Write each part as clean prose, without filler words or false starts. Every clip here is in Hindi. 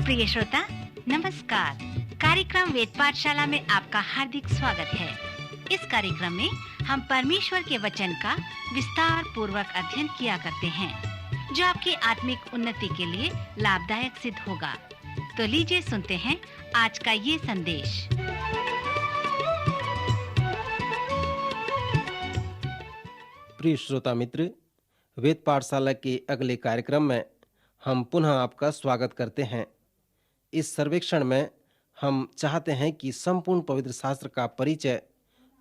प्रिय श्रोता, नमस्कार। कार्यक्रम वेद पाठशाला में आपका हार्दिक स्वागत है। इस कार्यक्रम में हम परमेश्वर के वचन का विस्तार पूर्वक अध्ययन किया करते हैं, जो आपकी आत्मिक उन्नति के लिए लाभदायक सिद्ध होगा। तो लीजिए सुनते हैं आज का ये संदेश। प्रिय श्रोता मित्र, वेद पाठशाला के अगले कार्यक्रम में हम पुनः आपका स्वागत करते हैं। इस सर्वेक्षण में हम चाहते हैं कि संपूर्ण पवित्र शास्त्र का परिचय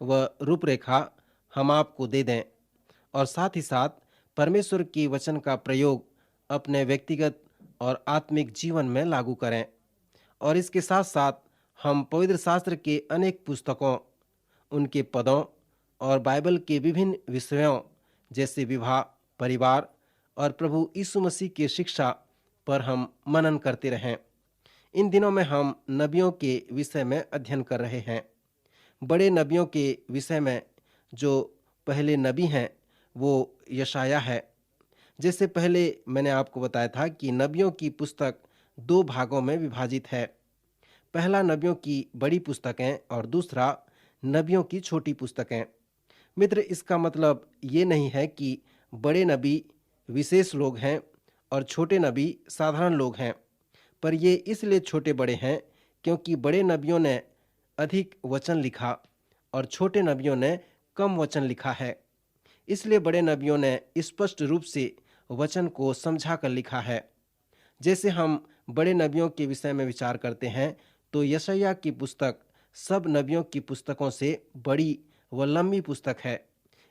व रूपरेखा हम आपको दे दें और साथ ही साथ परमेश्वर के वचन का प्रयोग अपने व्यक्तिगत और आत्मिक जीवन में लागू करें। और इसके साथ साथ हम पवित्र शास्त्र के अनेक पुस्तकों, उनके पदों और बाइबल के विभिन्न विषयों जैसे विवाह, परिवार और प्रभु यीशु मसीह की शिक्षा पर हम मनन करते रहें। इन दिनों में हम नबियों के विषय में अध्ययन कर रहे हैं। बड़े नबियों के विषय में जो पहले नबी हैं वो यशाया है। जैसे पहले मैंने आपको बताया था कि नबियों की पुस्तक दो भागों में विभाजित है। पहला नबियों की बड़ी पुस्तकें और दूसरा नबियों की छोटी पुस्तकें। मित्र, इसका मतलब ये नहीं है कि बड़े नबी विशेष लोग हैं और छोटे नबी साधारण लोग हैं, पर ये इसलिए छोटे बड़े हैं क्योंकि बड़े नबियों ने अधिक वचन लिखा और छोटे नबियों ने कम वचन लिखा है। इसलिए बड़े नबियों ने स्पष्ट रूप से वचन को समझा कर लिखा है। जैसे हम बड़े नबियों के विषय में विचार करते हैं तो यशाया की पुस्तक सब नबियों की पुस्तकों से बड़ी व लंबी पुस्तक है।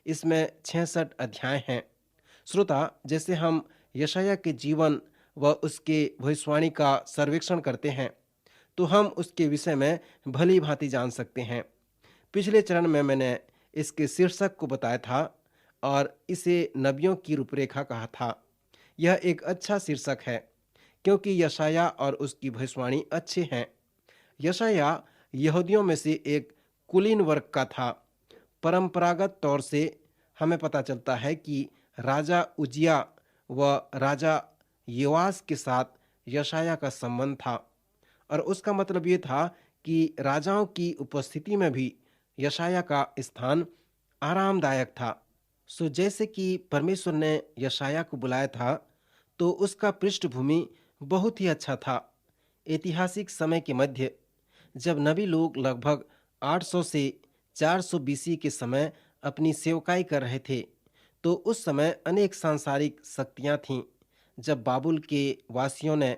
इसमें 66 अध्याय हैं। श्रोता, जैसे हम यशाया के जीवन व उसके भविष्यवाणी का सर्वेक्षण करते हैं तो हम उसके विषय में भली भांति जान सकते हैं। पिछले चरण में मैंने इसके शीर्षक को बताया था और इसे नबियों की रूपरेखा कहा था। यह एक अच्छा शीर्षक है क्योंकि यशाया और उसकी भविष्यवाणी अच्छे हैं। यशाया यहूदियों में से एक कुलीन वर्ग का था। परंपरागत तौर से हमें पता चलता है कि राजा उजिया व राजा योआस के साथ यशाया का संबंध था और उसका मतलब ये था कि राजाओं की उपस्थिति में भी यशाया का स्थान आरामदायक था। सो जैसे कि परमेश्वर ने यशाया को बुलाया था तो उसका पृष्ठभूमि बहुत ही अच्छा था। ऐतिहासिक समय के मध्य जब नबी लोग लगभग 800 से 400 बीसी के समय अपनी सेवकाई कर रहे थे तो उस समय अनेक सांसारिक शक्तियां थीं। जब बाबुल के वासियों ने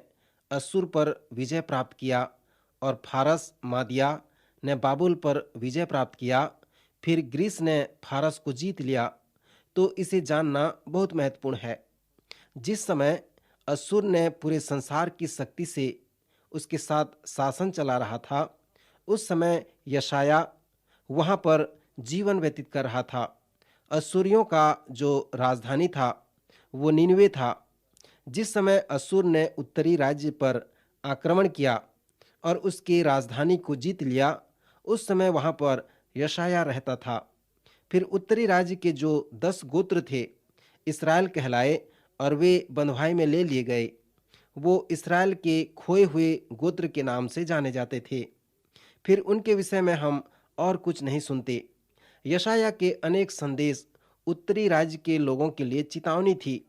अश्शूर पर विजय प्राप्त किया और फारस मादिया ने बाबुल पर विजय प्राप्त किया, फिर ग्रीस ने फारस को जीत लिया, तो इसे जानना बहुत महत्वपूर्ण है। जिस समय अश्शूर ने पूरे संसार की शक्ति से उसके साथ शासन चला रहा था, उस समय यशाया वहां पर जीवन व्यतीत कर रहा था। अश्शूरियों का जो राजधानी था वो नीनवे था। जिस समय अश्शूर ने उत्तरी राज्य पर आक्रमण किया और उसकी राजधानी को जीत लिया, उस समय वहां पर यशाया रहता था। फिर उत्तरी राज्य के जो 10 गोत्र थे इस्राएल कहलाए और वे बंधुआई में ले लिए गए। वो इस्राएल के खोए हुए गोत्र के नाम से जाने जाते थे। फिर उनके विषय में हम और कुछ नहीं सुनते। यशाया के अनेक संदेश उत्तरी राज्य के लोगों के लिए चेतावनी थी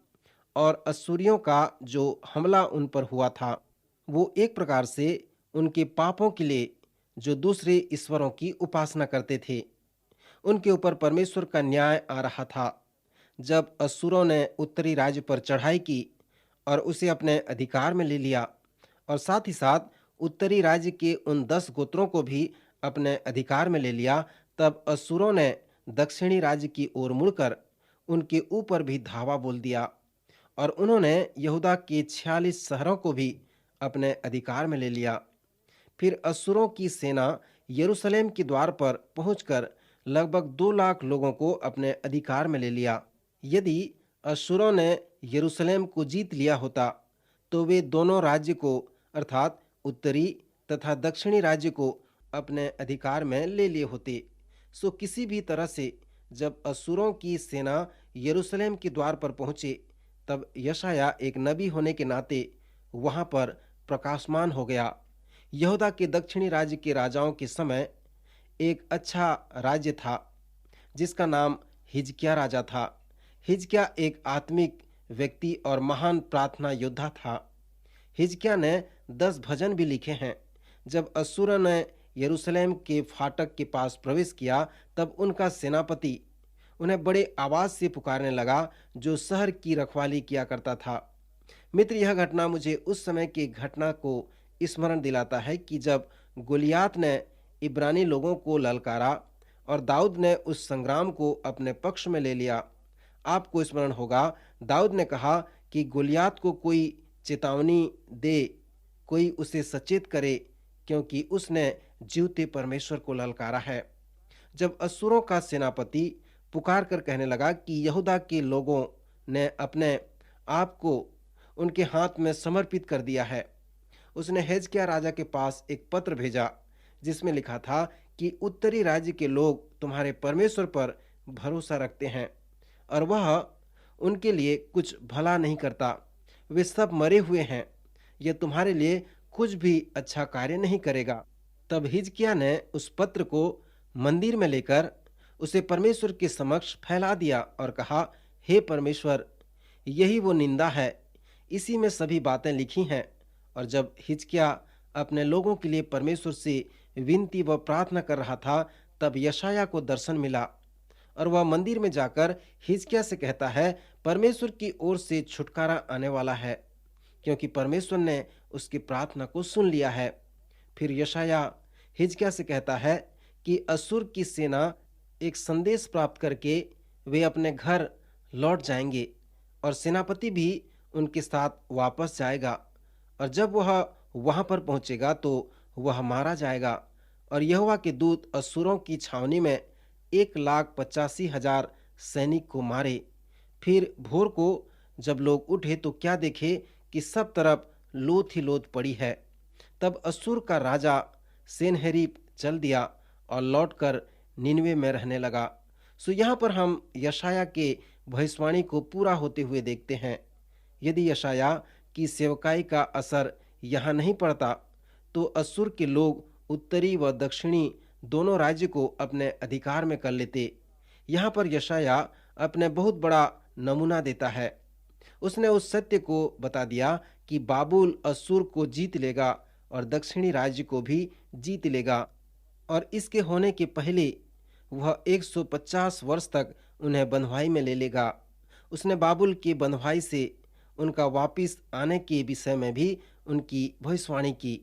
और अश्शूरियों का जो हमला उन पर हुआ था वो एक प्रकार से उनके पापों के लिए जो दूसरे ईश्वरों की उपासना करते थे, उनके ऊपर परमेश्वर का न्याय आ रहा था। जब अश्शूरों ने उत्तरी राज्य पर चढ़ाई की और उसे अपने अधिकार में ले लिया और साथ ही साथ उत्तरी राज्य के उन 10 गोत्रों को भी अपने अधिकार में ले लिया, तब अश्शूरों ने दक्षिणी राज्य की ओर मुड़कर उनके ऊपर भी धावा बोल दिया और उन्होंने यहूदा के 46 शहरों को भी अपने अधिकार में ले लिया। फिर अश्शूरों की सेना यरूशलेम के द्वार पर पहुंचकर लगभग 2 लाख लोगों को अपने अधिकार में ले लिया। यदि अश्शूरों ने यरूशलेम को जीत लिया होता तो वे दोनों राज्य को अर्थात उत्तरी तथा दक्षिणी राज्य को अपने अधिकार में ले लिए होते। सो किसी भी तरह से जब अश्शूरों की सेना यरूशलेम के द्वार पर पहुंचे तब यशाया एक नबी होने के नाते वहां पर प्रकाशमान हो गया। यहूदा के दक्षिणी राज्य के राजाओं के समय एक अच्छा राज्य था जिसका नाम हिजकिय्याह राजा था। हिजकिय्याह एक आत्मिक व्यक्ति और महान प्रार्थना योद्धा था। हिजकिय्याह ने 10 भजन भी लिखे हैं। जब अश्शूर ने यरूशलेम के फाटक के पास प्रवेश किया, तब उनका सेनापति उन्हें बड़े आवाज से पुकारने लगा, जो शहर की रखवाली किया करता था। मित्र, यह घटना मुझे उस समय की घटना को स्मरण दिलाता है कि जब गोलियात ने इब्रानी लोगों को ललकारा और दाऊद ने उस संग्राम को अपने पक्ष में ले लिया। आपको स्मरण होगा, दाऊद ने कहा कि गोलियात को कोई चेतावनी दे, कोई उसे सचेत करे, क्योंकि उसने जीवते परमेश्वर को ललकारा है। जब अश्शूरों का सेनापति पुकार कर कहने लगा कि यहूदा के लोगों ने अपने आप को उनके हाथ में समर्पित कर दिया है, उसने हिजकिय्याह राजा के पास एक पत्र भेजा जिसमें लिखा था कि उत्तरी राज्य के लोग तुम्हारे परमेश्वर पर भरोसा रखते हैं और वह उनके लिए कुछ भला नहीं करता। वे सब मरे हुए हैं, यह तुम्हारे लिए कुछ भी अच्छा कार्य नहीं करेगा। तब हिजकिय्याह ने उस पत्र को मंदिर में लेकर उसे परमेश्वर के समक्ष फैला दिया और कहा, हे परमेश्वर, यही वो निंदा है, इसी में सभी बातें लिखी हैं। और जब हिजकिय्याह अपने लोगों के लिए परमेश्वर से विनती व प्रार्थना कर रहा था, तब यशायाह को दर्शन मिला और वह मंदिर में जाकर हिजकिय्याह से कहता है, परमेश्वर की ओर से छुटकारा आने वाला है, क्योंकि परमेश्वर ने उसकी प्रार्थना को सुन लिया है। फिर यशायाह हिजकिय्याह से कहता है कि अश्शूर की सेना एक संदेश प्राप्त करके वे अपने घर लौट जाएंगे और सेनापति भी उनके साथ वापस जाएगा, और जब वह वहां पर पहुंचेगा तो वह मारा जाएगा। और यहोवा के दूत अश्शूरों की छावनी में 1,85,000 सैनिक को मारे। फिर भोर को जब लोग उठे तो क्या देखे कि सब तरफ लोथ ही लोथ पड़ी है। तब अश्शूर का राजा सेनहेरीब चल दिया और लौटकर निनवे में रहने लगा। सो यहाँ पर हम यशायाह के भविष्यवाणी को पूरा होते हुए देखते हैं। यदि यशायाह की सेवकाई का असर यहाँ नहीं पड़ता तो अश्शूर के लोग उत्तरी व दक्षिणी दोनों राज्य को अपने अधिकार में कर लेते। यहाँ पर यशायाह अपने बहुत बड़ा नमूना देता है। उसने उस सत्य को बता दिया कि बाबुल अश्शूर को जीत लेगा और दक्षिणी राज्य को भी जीत लेगा, और इसके होने के पहले वह 150 वर्ष तक उन्हें बंधुआई में ले लेगा। उसने बाबुल की बंधुआई से उनका वापिस आने के विषय में भी उनकी भविष्यवाणी की।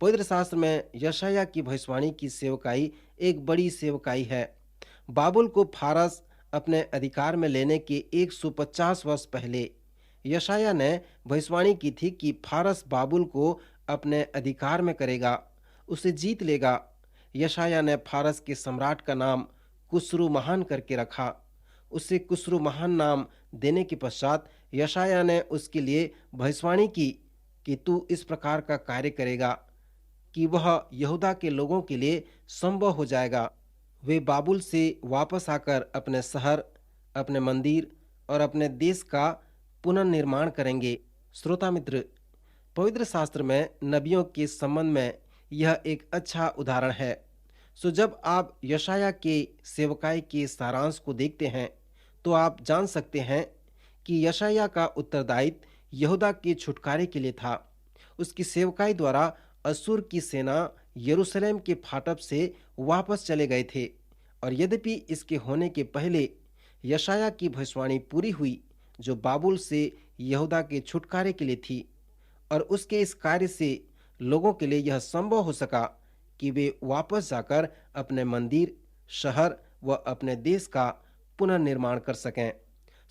पवित्र शास्त्र में यशायाह की भविष्यवाणी की सेवकाई एक बड़ी सेवकाई है। बाबुल को फारस अपने अधिकार में लेने के 150 वर्ष पहले यशायाह ने भविष्यवाणी की थी कि फारस बाबुल को अपने अधिकार में करेगा, उसे जीत लेगा। यशायाह ने फारस के सम्राट का नाम कुस्रू महान करके रखा। उसे कुस्रू महान नाम देने के पश्चात यशायाह ने उसके लिए भविष्यवाणी की कि तू इस प्रकार का कार्य करेगा कि वह यहूदा के लोगों के लिए संभव हो जाएगा। वे बाबुल से वापस आकर अपने शहर, अपने मंदिर और अपने देश का पुनर्निर्माण करेंगे। श्रोता मित्र, पवित्र शास्त्र में नबियों के संबंध में यह एक अच्छा उदाहरण है। सो जब आप यशायाह के सेवकाई के सारांश को देखते हैं तो आप जान सकते हैं कि यशायाह का उत्तरदायित्व यहूदा के छुटकारे के लिए था। उसकी सेवकाई द्वारा अश्शूर की सेना यरूशलेम के फाटक से वापस चले गए थे, और यद्यपि इसके होने के पहले यशायाह की भविष्यवाणी पूरी हुई जो बाबुल से यहूदा के छुटकारे के लिए थी, और उसके इस कार्य से लोगों के लिए यह संभव हो सका कि वे वापस जाकर अपने मंदिर, शहर व अपने देश का पुनर्निर्माण कर सकें।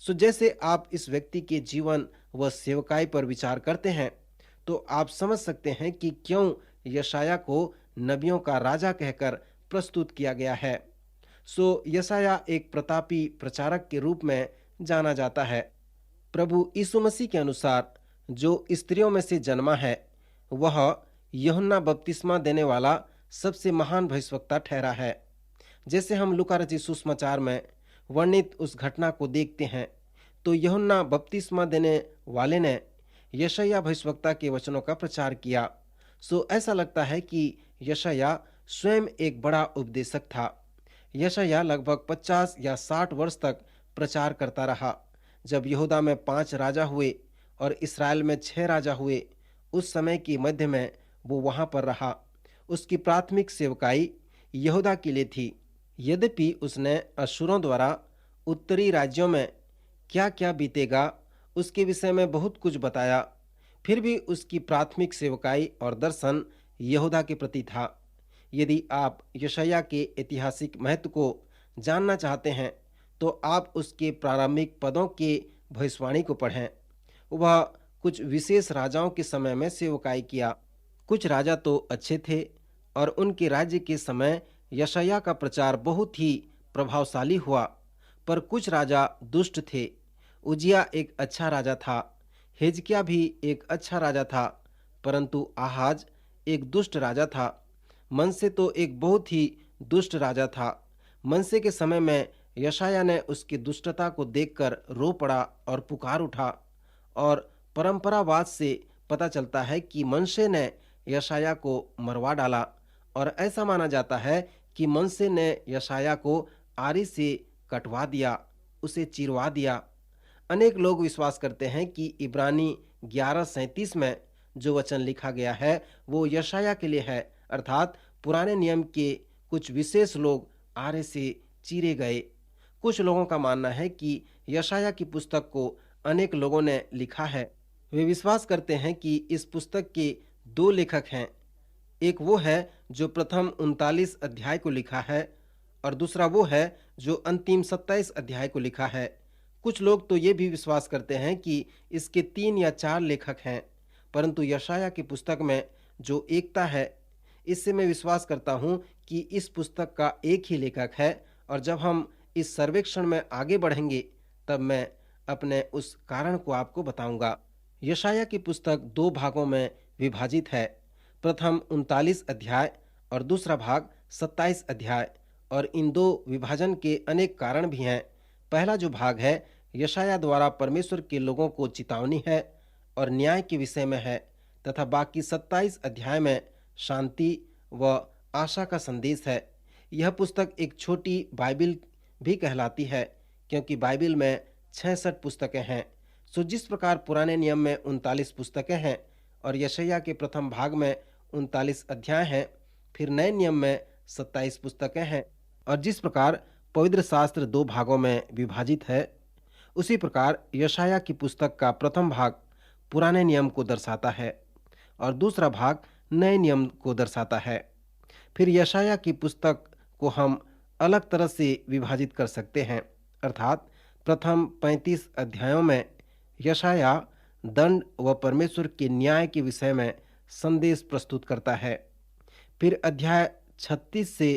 सो जैसे आप इस व्यक्ति के जीवन व सेवकाई पर विचार करते हैं तो आप समझ सकते हैं कि क्यों यशायाह को नबियों का राजा कहकर प्रस्तुत किया गया है। सो यशायाह एक प्रतापी प्रचारक के रूप में जाना जाता है। प्रभु यीशु मसीह के अनुसार जो स्त्रियों में से जन्मा है वह यूहन्ना बपतिस्मा देने वाला सबसे महान भविष्यवक्ता ठहरा है। जैसे हम लूका रचित सुसमाचार में वर्णित उस घटना को देखते हैं तो यूहन्ना बपतिस्मा देने वाले ने यशायाह भविष्यवक्ता के वचनों का प्रचार किया। सो ऐसा लगता है कि यशायाह स्वयं एक बड़ा उपदेशक था। यशायाह लगभग 50 या 60 वर्ष तक प्रचार करता रहा। जब यहूदा में 5 राजा हुए और इस्राएल में 6 राजा हुए, उस समय की मध्य में वो वहां पर रहा। उसकी प्राथमिक सेवकाई यहूदा के लिए थी। यद्यपि उसने अशूरों द्वारा उत्तरी राज्यों में क्या क्या बीतेगा उसके विषय में बहुत कुछ बताया, फिर भी उसकी प्राथमिक सेवकाई और दर्शन यहूदा के प्रति था। यदि आप यशायाह के ऐतिहासिक महत्व को जानना चाहते हैं तो आप उसके प्रारंभिक पदों के भविष्यवाणी को पढ़ें। वह कुछ विशेष राजाओं के समय में सेवकाई किया। कुछ राजा तो अच्छे थे और उनके राज्य के समय यशायाह का प्रचार बहुत ही प्रभावशाली हुआ, पर कुछ राजा दुष्ट थे। उजिया एक अच्छा राजा था, हिजकिय्याह भी एक अच्छा राजा था, परंतु आहाज एक दुष्ट राजा था। मनसे तो एक बहुत ही दुष्ट राजा था। मनसे के समय में यशायाह ने उसकी दुष्टता को देखकर रो पड़ा और पुकार उठा, और परंपरावाद से पता चलता है कि मनसे ने यशायाह को मरवा डाला, और ऐसा माना जाता है कि मनसे ने यशायाह को आरी से कटवा दिया, उसे चिरवा दिया। अनेक लोग विश्वास करते हैं कि इब्रानी 11:37 में जो वचन लिखा गया है वो यशायाह के लिए है, अर्थात पुराने नियम के कुछ विशेष लोग आरे से चीरे गए। कुछ लोगों का मानना है कि यशायाह की पुस्तक को अनेक लोगों ने लिखा है। वे विश्वास करते हैं कि इस पुस्तक के 2 लेखक हैं। एक वो है जो प्रथम 39 अध्याय को लिखा है, और दूसरा वो है जो अंतिम 27 अध्याय को लिखा है। कुछ लोग तो ये भी विश्वास करते हैं कि इसके 3 या 4 लेखक हैं, परंतु यशायाह की पुस्तक में जो एकता है, इससे मैं विश्वास करता हूँ कि इस पुस्तक का एक ही लेखक है। और जब हम इस सर्वेक्षण में आगे बढ़ेंगे तब मैं अपने उस कारण को आपको बताऊंगा। यशायाह की पुस्तक 2 भागों में विभाजित है, प्रथम 39 अध्याय और दूसरा भाग 27 अध्याय, और इन 2 विभाजन के अनेक कारण भी हैं। पहला जो भाग है यशायाह द्वारा परमेश्वर के लोगों को चेतावनी है और न्याय के विषय में है, तथा बाकी 27 अध्याय में शांति व आशा का संदेश है। यह पुस्तक एक छोटी बाइबिल भी कहलाती है, क्योंकि बाइबिल में 66 पुस्तकें हैं। सो जिस प्रकार पुराने नियम में 39 पुस्तकें हैं और यशायाह के प्रथम भाग में 39 अध्याय हैं, फिर नए नियम में 27 पुस्तकें हैं, और जिस प्रकार पवित्र शास्त्र 2 भागों में विभाजित है, उसी प्रकार यशायाह की पुस्तक का प्रथम भाग पुराने नियम को दर्शाता है और दूसरा भाग नए नियम को दर्शाता है। फिर यशायाह की पुस्तक को हम अलग तरह से विभाजित कर सकते हैं, अर्थात प्रथम 35 अध्यायों में यशायाह दंड व परमेश्वर के न्याय के विषय में संदेश प्रस्तुत करता है। फिर अध्याय 36 से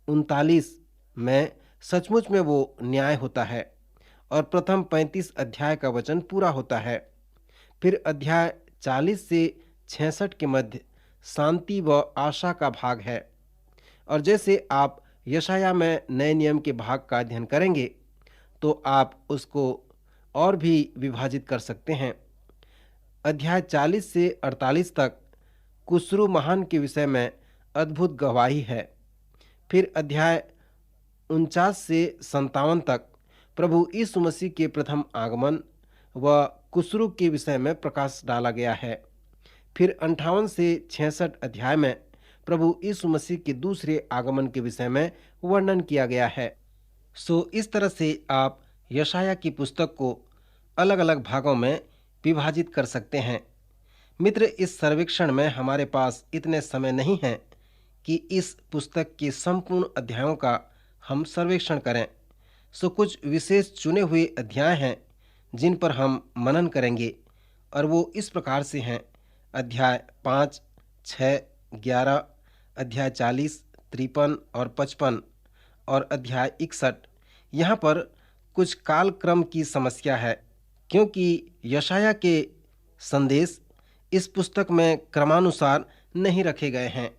39 में सचमुच में वो न्याय होता है और प्रथम 35 अध्याय का वचन पूरा होता है। फिर अध्याय 40 से 66 के मध्य शांति व आशा का भाग है, और जैसे आप यशायाह में नए नियम के भाग का अध्ययन करेंगे तो आप उसको और भी विभाजित कर सकते हैं। अध्याय 40 से 48 तक कुस्रू महान के विषय में अद्भुत गवाही है। फिर अध्याय 49 से 57 तक प्रभु यीशु मसीह के प्रथम आगमन व कुस्रू के विषय में प्रकाश डाला गया है। फिर 58 से 66 अध्याय में प्रभु यीशु मसीह के दूसरे आगमन के विषय में वर्णन किया गया है। सो इस तरह से आप यशायाह की पुस्तक को अलग अलग भागों में विभाजित कर सकते हैं। मित्र, इस सर्वेक्षण में हमारे पास इतने समय नहीं है कि इस पुस्तक के संपूर्ण अध्यायों का हम सर्वेक्षण करें। सो कुछ विशेष चुने हुए अध्याय हैं जिन पर हम मनन करेंगे, और वो इस प्रकार से हैं: अध्याय 5, 6, 11, अध्याय 40, 53 और 55 और अध्याय 61। यहाँ पर कुछ कालक्रम की समस्या है, क्योंकि यशायाह के संदेश इस पुस्तक में क्रमानुसार नहीं रखे गए हैं।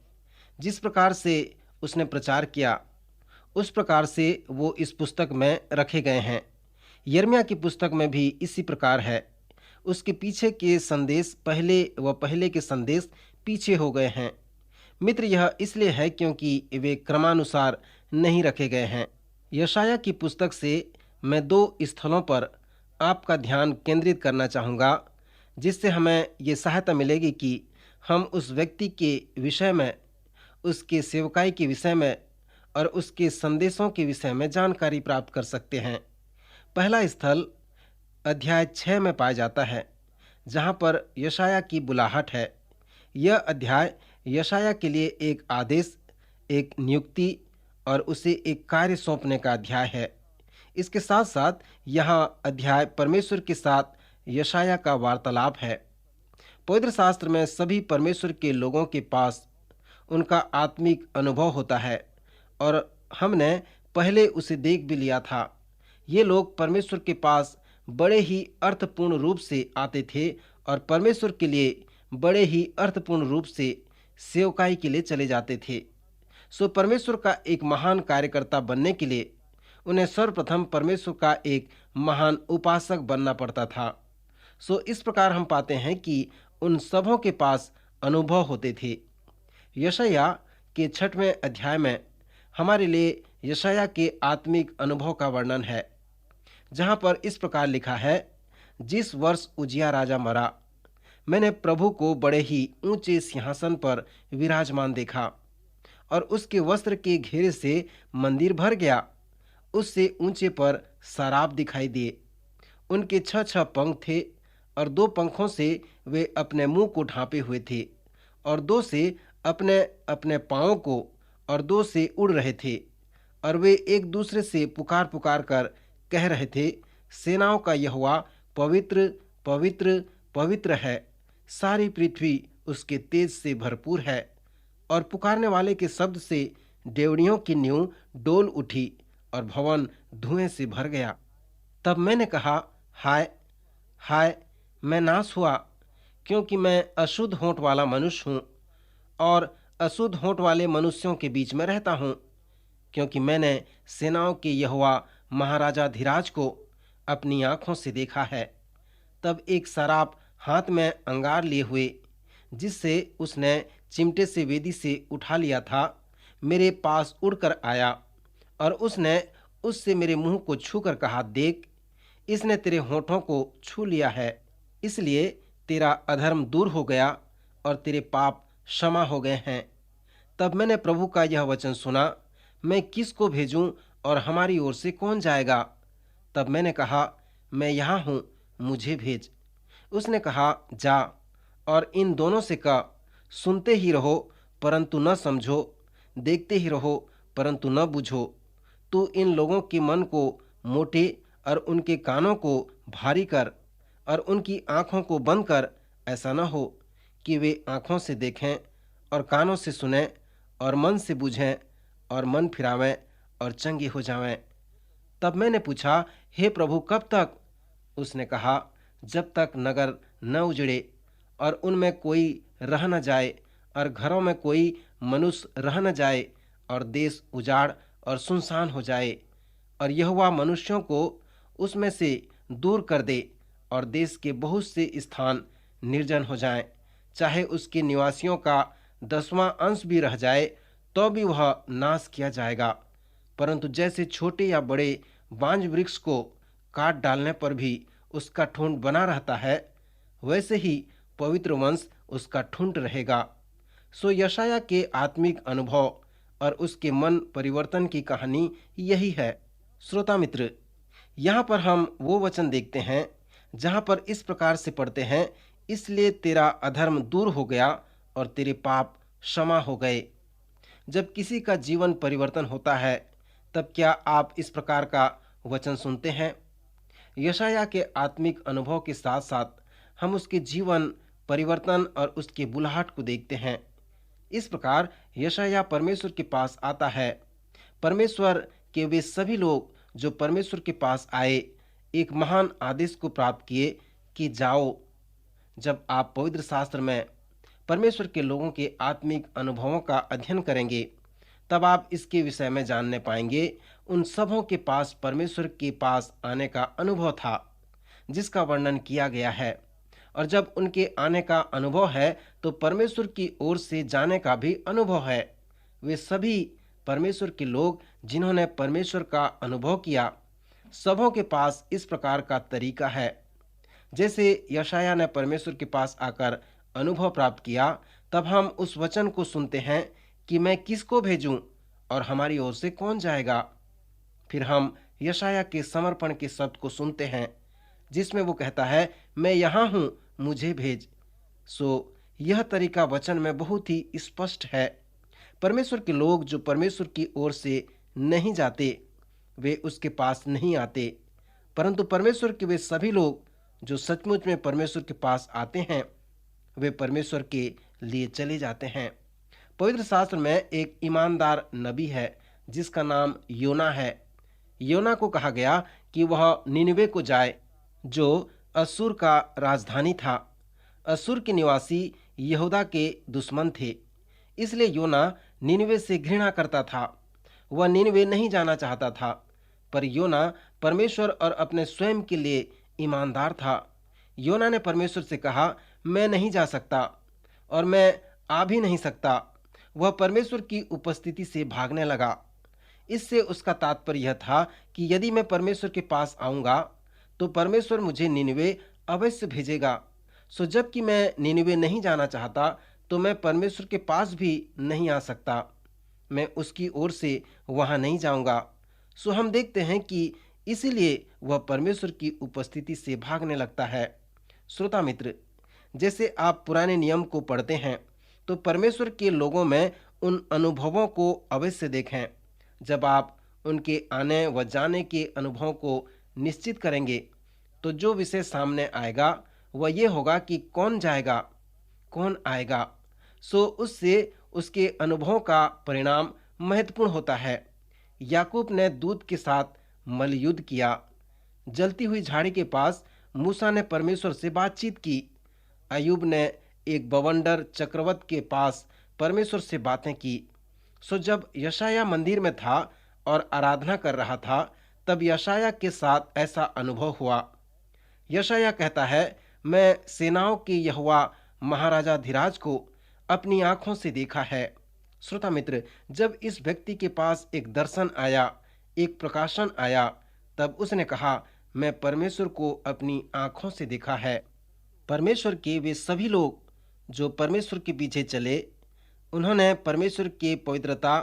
जिस प्रकार से उसने प्रचार किया उस प्रकार से वो इस पुस्तक में रखे गए हैं। यिर्मयाह की पुस्तक में भी इसी प्रकार है। उसके पीछे के संदेश पहले के संदेश पीछे हो गए हैं। मित्र, यह इसलिए है क्योंकि वे क्रमानुसार नहीं रखे गए हैं। यशाया की पुस्तक से मैं 2 स्थलों पर आपका ध्यान केंद्रित करना चाहूँगा, जिससे हमें ये सहायता मिलेगी कि हम उस व्यक्ति के विषय में, उसके सेवकाई के विषय में और उसके संदेशों के विषय में जानकारी प्राप्त कर सकते हैं। पहला स्थल अध्याय 6 में पाया जाता है, जहाँ पर यशाया की बुलाहट है। यह अध्याय यशाया के लिए एक आदेश, एक नियुक्ति और उसे एक कार्य सौंपने का अध्याय है। इसके साथ साथ यहाँ अध्याय परमेश्वर के साथ यशाया का वार्तालाप है। पवित्र शास्त्र में सभी परमेश्वर के लोगों के पास उनका आत्मिक अनुभव होता है और हमने पहले उसे देख भी लिया था। ये लोग परमेश्वर के पास बड़े ही अर्थपूर्ण रूप से आते थे और परमेश्वर के लिए बड़े ही अर्थपूर्ण रूप से सेवकाई के लिए चले जाते थे। सो परमेश्वर का एक महान कार्यकर्ता बनने के लिए उन्हें सर्वप्रथम परमेश्वर का एक महान उपासक बनना पड़ता था। सो इस प्रकार हम पाते हैं कि उन सबों के पास अनुभव होते थे। यशाया के 6वें अध्याय में हमारे लिए यशाया के आत्मिक अनुभव का वर्णन है, जहाँ पर इस प्रकार लिखा है, जिस वर्ष उजिया राजा मरा, मैंने प्रभु को बड़े ही ऊंचे सिंहासन पर विराजमान देखा और उसके वस्त्र के घेरे से मंदिर भर गया। उससे ऊंचे पर सराब दिखाई दिए। उनके 6 पंख थे और 2 पंखों से वे अपने मुंह को ढांपे हुए थे और 2 से अपने अपने पाँवों को और 2 से उड़ रहे थे और वे एक दूसरे से पुकार पुकार कर कह रहे थे, सेनाओं का यहोवा पवित्र पवित्र पवित्र है, सारी पृथ्वी उसके तेज से भरपूर है। और पुकारने वाले के शब्द से डेवड़ियों की नींव डोल उठी और भवन धुएं से भर गया। तब मैंने कहा, हाय हाय, मैं नाश हुआ, क्योंकि मैं अशुद्ध होंठ वाला मनुष्य हूँ और अशुद्ध होंठ वाले मनुष्यों के बीच में रहता हूँ, क्योंकि मैंने सेनाओं के यहोवा महाराजा धीराज को अपनी आंखों से देखा है। तब एक सराप हाथ में अंगार लिए हुए, जिससे उसने चिमटे से वेदी से उठा लिया था, मेरे पास उड़कर आया और उसने उससे मेरे मुंह को छूकर कहा, देख, इसने तेरे होठों को छू लिया है, इसलिए तेरा अधर्म दूर हो गया और तेरे पाप क्षमा हो गए हैं। तब मैंने प्रभु का यह वचन सुना, मैं किसको भेजूं और हमारी ओर से कौन जाएगा? तब मैंने कहा, मैं यहाँ हूँ, मुझे भेज। उसने कहा, जा और इन दोनों से कह, सुनते ही रहो परंतु न समझो, देखते ही रहो परंतु न बुझो। तू इन लोगों के मन को मोटे और उनके कानों को भारी कर और उनकी आँखों को बंद कर, ऐसा न हो कि वे आँखों से देखें और कानों से सुनें और मन से बुझें और मन फिरावें और चंगे हो जावें। तब मैंने पूछा, हे प्रभु, कब तक? उसने कहा, जब तक नगर न उजड़े और उनमें कोई रह न जाए और घरों में कोई मनुष्य रह न जाए और देश उजाड़ और सुनसान हो जाए और यहोवा मनुष्यों को उसमें से दूर कर दे और देश के बहुत से स्थान निर्जन हो जाएं, चाहे उसके निवासियों का 10वां अंश भी रह जाए तो भी वह नाश किया जाएगा। परंतु जैसे छोटे या बड़े बांज वृक्ष को काट डालने पर भी उसका ठूंठ बना रहता है, वैसे ही पवित्र वंश उसका ठूंठ रहेगा। सो यशाया के आत्मिक अनुभव और उसके मन परिवर्तन की कहानी यही है। श्रोता मित्र, यहाँ पर हम वो वचन देखते हैं जहाँ पर इस प्रकार से पढ़ते हैं, इसलिए तेरा अधर्म दूर हो गया और तेरे पाप क्षमा हो गए। जब किसी का जीवन परिवर्तन होता है, तब क्या आप इस प्रकार का वचन सुनते हैं? यशाया के आत्मिक अनुभव के साथ साथ हम उसके जीवन परिवर्तन और उसके बुलाहट को देखते हैं। इस प्रकार यशाया परमेश्वर के पास आता है। परमेश्वर के वे सभी लोग जो परमेश्वर के पास आए, एक महान आदेश को प्राप्त किए कि जाओ। जब आप पवित्र शास्त्र में परमेश्वर के लोगों के आत्मिक अनुभवों का अध्ययन करेंगे, तब आप इसके विषय में जानने पाएंगे। उन सबों के पास परमेश्वर के पास आने का अनुभव था, जिसका वर्णन किया गया है। और जब उनके आने का अनुभव है तो परमेश्वर की ओर से जाने का भी अनुभव है। वे सभी परमेश्वर के लोग जिन्होंने परमेश्वर का अनुभव किया, सबों के पास इस प्रकार का तरीका है। जैसे यशायाह ने परमेश्वर के पास आकर अनुभव प्राप्त किया, तब हम उस वचन को सुनते हैं कि मैं किसको भेजूं और हमारी ओर से कौन जाएगा। फिर हम यशायाह के समर्पण के शब्द को सुनते हैं जिसमें वो कहता है, मैं यहाँ हूँ, मुझे भेज। यह तरीका वचन में बहुत ही स्पष्ट है। परमेश्वर के लोग जो परमेश्वर की ओर से नहीं जाते, वे उसके पास नहीं आते, परंतु परमेश्वर के वे सभी लोग जो सचमुच में परमेश्वर के पास आते हैं, वे परमेश्वर के लिए चले जाते हैं। पवित्र शास्त्र में एक ईमानदार नबी है जिसका नाम योना है। योना को कहा गया कि वह निनवे को जाए, जो असूर का राजधानी था। असूर के निवासी यहूदा के दुश्मन थे, इसलिए योना निनवे से घृणा करता था। वह निनवे नहीं जाना चाहता था, पर योना परमेश्वर और अपने स्वयं के लिए ईमानदार था। योना ने परमेश्वर से कहा, मैं नहीं जा सकता और मैं आ भी नहीं सकता। वह परमेश्वर की उपस्थिति से भागने लगा। इससे उसका तात्पर्य यह था कि यदि मैं परमेश्वर के पास आऊंगा तो परमेश्वर मुझे निनवे अवश्य भेजेगा। जबकि मैं निनवे नहीं जाना चाहता तो मैं परमेश्वर के पास भी नहीं आ सकता, मैं उसकी ओर से वहां नहीं जाऊंगा। हम देखते हैं कि इसीलिए वह परमेश्वर की उपस्थिति से भागने लगता है। श्रोता मित्र, जैसे आप पुराने नियम को पढ़ते हैं तो परमेश्वर के लोगों में उन अनुभवों को अवश्य देखें। जब आप उनके आने व जाने के अनुभवों को निश्चित करेंगे तो जो विषय सामने आएगा वह ये होगा कि कौन जाएगा, कौन आएगा। उससे उसके अनुभवों का परिणाम महत्वपूर्ण होता है। याकूब ने दूत के साथ मल्लयुद्ध किया। जलती हुई झाड़ी के पास मूसा ने परमेश्वर से बातचीत की। अय्यूब ने एक बवंडर चक्रवत के पास परमेश्वर से बातें की। जब यशायाह मंदिर में था और आराधना कर रहा था, तब यशायाह के साथ ऐसा अनुभव हुआ। यशायाह कहता है, मैं सेनाओं के यहोवा महाराजा धीराज को अपनी आंखों से देखा है। श्रोता मित्र, जब इस व्यक्ति के पास एक दर्शन आया, एक प्रकाशन आया, तब उसने कहा, मैं परमेश्वर को अपनी आंखों से देखा है। परमेश्वर के वे सभी लोग जो परमेश्वर के पीछे चले, उन्होंने परमेश्वर के पवित्रता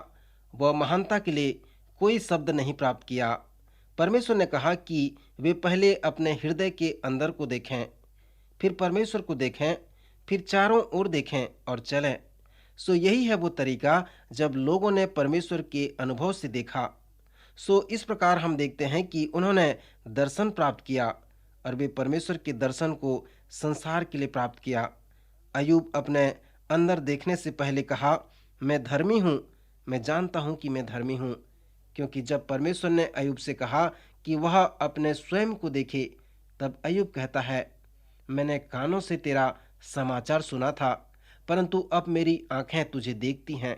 व महानता के लिए कोई शब्द नहीं प्राप्त किया। परमेश्वर ने कहा कि वे पहले अपने हृदय के अंदर को देखें, फिर परमेश्वर को देखें, फिर चारों ओर देखें और चलें। यही है वो तरीका जब लोगों ने परमेश्वर के अनुभव से देखा। इस प्रकार हम देखते हैं कि उन्होंने दर्शन प्राप्त किया और वे परमेश्वर के दर्शन को संसार के लिए प्राप्त किया। अय्यूब अपने अंदर देखने से पहले कहा, मैं धर्मी हूँ, मैं जानता हूँ कि मैं धर्मी हूँ। क्योंकि जब परमेश्वर ने अय्यूब से कहा कि वह अपने स्वयं को देखे, तब अय्यूब कहता है, मैंने कानों से तेरा समाचार सुना था, परंतु अब मेरी आंखें तुझे देखती हैं,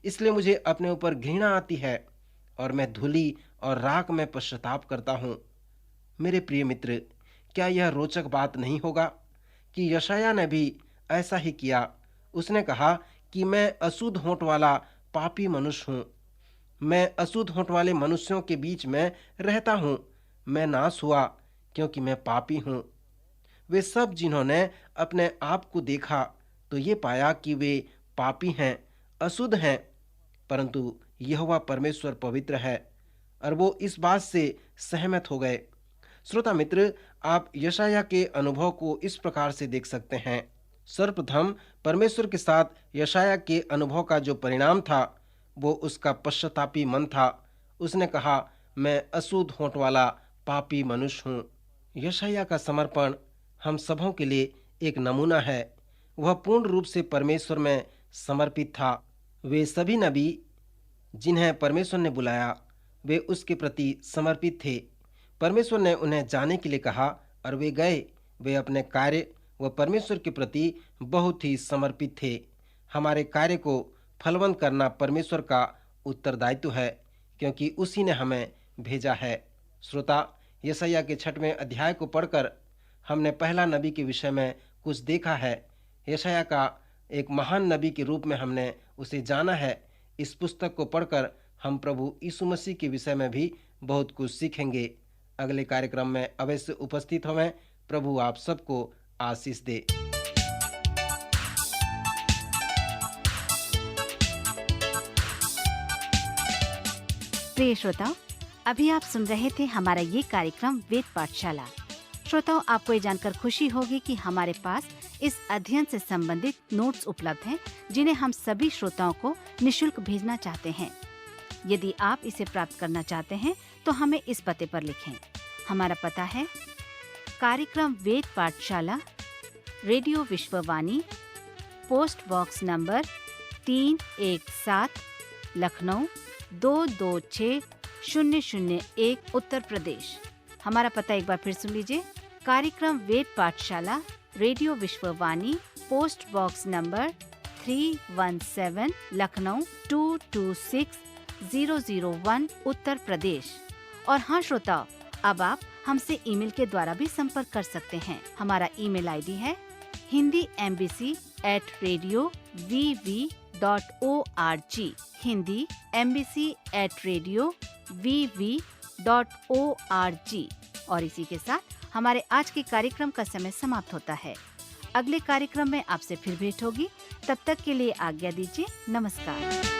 इसलिए मुझे अपने ऊपर घृणा आती है और मैं धूलि और राख में पश्चाताप करता हूँ। मेरे प्रिय मित्र, क्या यह रोचक बात नहीं होगा कि यशायाह ने भी ऐसा ही किया। उसने कहा कि मैं अशुद्ध होंठ वाला पापी मनुष्य हूँ, मैं अशुद्ध होंठ वाले मनुष्यों के बीच में रहता हूँ, मैं नाश हुआ क्योंकि मैं पापी हूँ। वे सब जिन्होंने अपने आप को देखा तो ये पाया कि वे पापी हैं, अशुद्ध हैं, परंतु यहोवा परमेश्वर पवित्र है और वो इस बात से सहमत हो गए। श्रोता मित्र, आप यशायाह के अनुभव को इस प्रकार से देख सकते हैं। सर्वप्रथम परमेश्वर के साथ यशायाह के अनुभव का जो परिणाम था वो उसका पश्चातापी मन था। उसने कहा, मैं अशुद्ध होंठ वाला पापी मनुष्य हूँ। यशायाह का समर्पण हम सबों के लिए एक नमूना है। वह पूर्ण रूप से परमेश्वर में समर्पित था। वे सभी नबी जिन्हें परमेश्वर ने बुलाया, वे उसके प्रति समर्पित थे। परमेश्वर ने उन्हें जाने के लिए कहा और वे गए। वे अपने कार्य व परमेश्वर के प्रति बहुत ही समर्पित थे। हमारे कार्य को फलवंत करना परमेश्वर का उत्तरदायित्व है, क्योंकि उसी ने हमें भेजा है। श्रोता, यशायाह के 6वें अध्याय को पढ़कर हमने पहला नबी के विषय में कुछ देखा है। यशायाह का एक महान नबी के रूप में हमने उसे जाना है। इस पुस्तक को पढ़कर हम प्रभु यीशु मसीह के विषय में भी बहुत कुछ सीखेंगे। अगले कार्यक्रम में अवश्य उपस्थित होवें। प्रभु आप सबको आशीष दे। प्रिय श्रोताओं, अभी आप सुन रहे थे हमारा ये कार्यक्रम वेद पाठशाला। श्रोताओं, आपको ये जानकर खुशी होगी कि हमारे पास इस अध्ययन से संबंधित नोट्स उपलब्ध हैं, जिन्हें हम सभी श्रोताओं को निशुल्क भेजना चाहते हैं। यदि आप इसे प्राप्त करना चाहते हैं तो हमें इस पते पर लिखें। हमारा पता है कार्यक्रम Ved Pathshala, radio Vishwavani, post box number 317, Lucknow 226001, Uttar Pradesh. हमारा पता एक बार फिर सुन लीजिए। कार्यक्रम Ved Pathshala, radio Vishwavani, post box number 317, Lucknow 226001, Uttar Pradesh. और हाँ श्रोताओ, अब आप हमसे ईमेल के द्वारा भी संपर्क कर सकते हैं। हमारा ईमेल आईडी है hindiembassy@radiovv.org, hindiembassy@radiovv.org। और इसी के साथ हमारे आज के कार्यक्रम का समय समाप्त होता है। अगले कार्यक्रम में आपसे फिर भेंट होगी। तब तक के लिए आज्ञा दीजिए। नमस्कार।